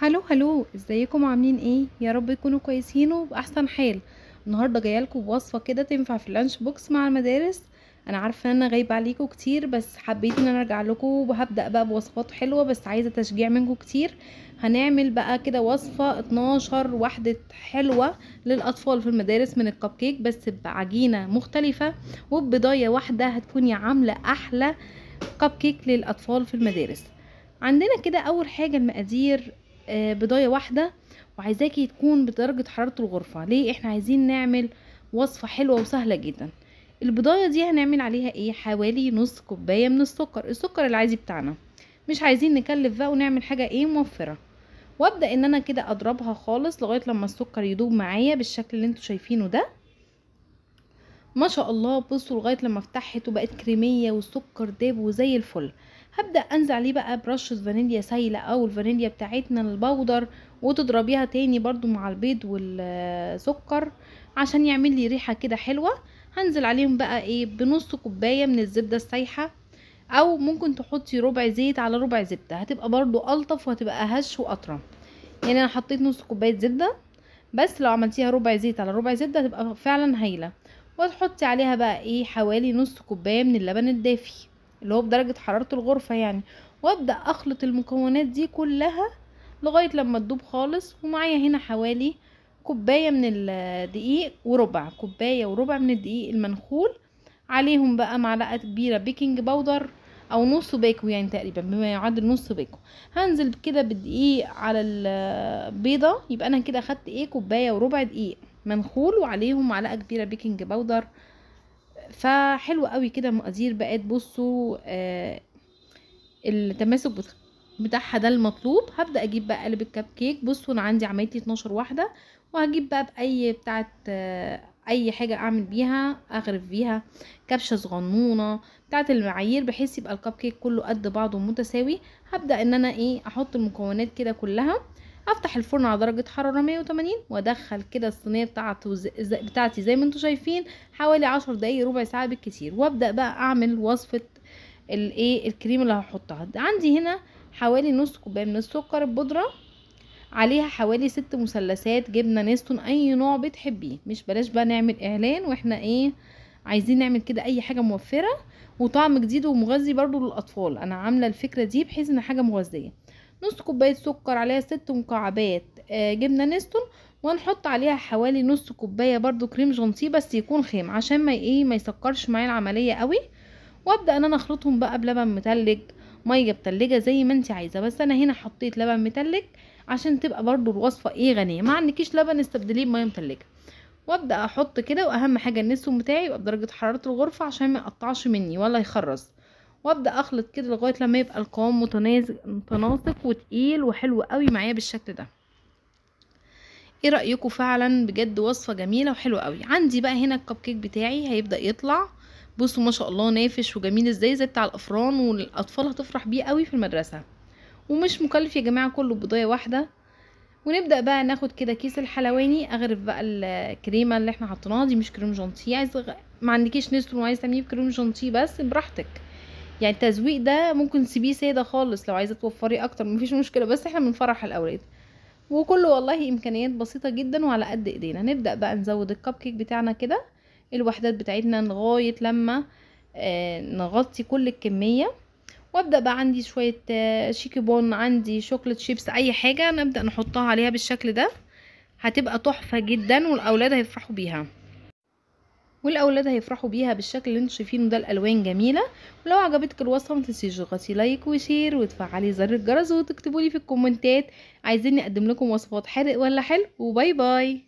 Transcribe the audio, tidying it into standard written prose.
هلو هلو، ازيكم عاملين ايه؟ يا رب تكونوا كويسين وبأحسن حال. النهارده جايالكم بوصفه كده تنفع في اللانش بوكس مع المدارس. انا عارفه ان انا غايبه عليكم كتير، بس حبيت ان انا ارجع لكم وهبدأ بقى بوصفات حلوه، بس عايزه تشجيع منكم كتير. هنعمل بقى كده وصفه 12 وحده حلوه للاطفال في المدارس من الكب كيك، بس بعجينه مختلفه وببضايه واحده هتكوني عامله احلى كب كيك للاطفال في المدارس. عندنا كده اول حاجه المقادير. بضايه واحده، وعايزاكي تكون بدرجه حراره الغرفه. ليه؟ احنا عايزين نعمل وصفه حلوه وسهله جدا. البضايه دي هنعمل عليها ايه؟ حوالي نص كوبايه من السكر العادي بتاعنا. مش عايزين نكلف بقى ونعمل حاجه ايه موفره. وابدا ان انا كده اضربها خالص لغايه لما السكر يدوب معايا بالشكل اللي انتوا شايفينه ده. ما شاء الله، بصوا لغايه لما فتحت وبقت كريميه والسكر داب وزي الفل. هبدا انزل عليه بقى برشه فانيليا سايله او الفانيليا بتاعتنا البودر، وتضربيها تاني برضو مع البيض والسكر عشان يعمل لي ريحه كده حلوه. هنزل عليهم بقى ايه بنص كوبايه من الزبده السايحه، او ممكن تحطي ربع زيت على ربع زبده، هتبقى برضو الطف وهتبقى هش واطرى. يعني انا حطيت نص كوبايه زبده، بس لو عملتيها ربع زيت على ربع زبده هتبقى فعلا هايله. وتحطي عليها بقى ايه حوالي نص كوبايه من اللبن الدافي اللي هو بدرجه حراره الغرفه يعني. وابدا اخلط المكونات دي كلها لغايه لما تدوب خالص. ومعايا هنا حوالي كوبايه من الدقيق وربع كوبايه وربع من الدقيق المنخول. عليهم بقى معلقه كبيره بيكنج باودر او نص باكو، يعني تقريبا بما يعادل نص باكو. هنزل كده بالدقيق على البيضه، يبقى انا كده اخدت ايه كوبايه وربع دقيق منخول وعليهم معلقه كبيره بيكنج باودر. فحلو قوي كده المقادير بقت. بصوا التماسك بتاعها ده المطلوب. هبدا اجيب بقى قالب الكب كيك. بصوا انا عندي عملت لي 12 واحده، وهجيب بقى باي بتاعه اي حاجه اعمل بيها اغرف بيها كبشه صغنونه بتاعه المعايير، بحيث يبقى الكب كيك كله قد بعضه متساوي. هبدا ان انا ايه احط المكونات كده كلها. افتح الفرن على درجه حراره 180 وادخل كده الصينيه بتاعتي زي ما انتم شايفين حوالي 10 دقايق ربع ساعه بالكتير. وابدا بقى اعمل وصفه الايه الكريم اللي هحطها. عندي هنا حوالي نص كوبايه من السكر البودره، عليها حوالي 6 مثلثات جبنه نستون اي نوع بتحبيه. مش بلاش بقى نعمل اعلان واحنا ايه عايزين نعمل كده اي حاجه موفره وطعم جديد ومغذي برضو للاطفال. انا عامله الفكره دي بحيث ان حاجه مغذيه. نص كوبايه سكر عليها 6 مكعبات جبنه نستون. ونحط عليها حوالي نص كوبايه برضو كريم جانتيه، بس يكون خام عشان ما يسكرش معايا العمليه قوي. وابدا ان انا اخلطهم بقى بلبن متلج، ميه متلجه زي ما انت عايزه، بس انا هنا حطيت لبن متلج عشان تبقى برضو الوصفه ايه غنيه. ما عندكيش لبن استبدليه بميه متلجه. وابدا احط كده، واهم حاجه النسون بتاعي يبقى بدرجه حراره الغرفه عشان ما يقطعش مني ولا يخرز. وابدا اخلط كده لغايه لما يبقى القوام متناسق وتقيل وحلو قوي معايا بالشكل ده. ايه رايكم؟ فعلا بجد وصفه جميله وحلوه قوي. عندي بقى هنا الكب كيك بتاعي هيبدا يطلع. بصوا ما شاء الله نافش وجميل ازاي زي بتاع الافران، والاطفال هتفرح بيه قوي في المدرسه. ومش مكلف يا جماعه، كله بضايه واحده. ونبدا بقى ناخد كده كيس الحلواني، اغرف بقى الكريمه اللي احنا حطيناها دي مش كريم جانتيه. ما عندكيش نستون وعايزه تعمليه بكريم جانتيه بس براحتك. يعني التزويق ده ممكن تسيبيه ساده خالص لو عايزه توفري اكتر، مفيش مشكله، بس احنا بنفرح الاولاد. وكله والله امكانيات بسيطه جدا وعلى قد ايدينا. نبدا بقى نزود الكب كيك بتاعنا كده الوحدات بتاعتنا لغايه لما نغطي كل الكميه. وابدا بقى عندي شويه شيكي بون، عندي شوكليت شيبس، اي حاجه نبدا نحطها عليها بالشكل ده. هتبقى تحفه جدا والاولاد هيفرحوا بيها بالشكل اللي انتوا شايفينه ده. الالوان جميله. ولو عجبتك الوصفه ما تنسيش تضغطي لايك وشير وتفعلي زر الجرس وتكتبوا لي في الكومنتات عايزين نقدم لكم وصفات حادق ولا حلو. وباي باي.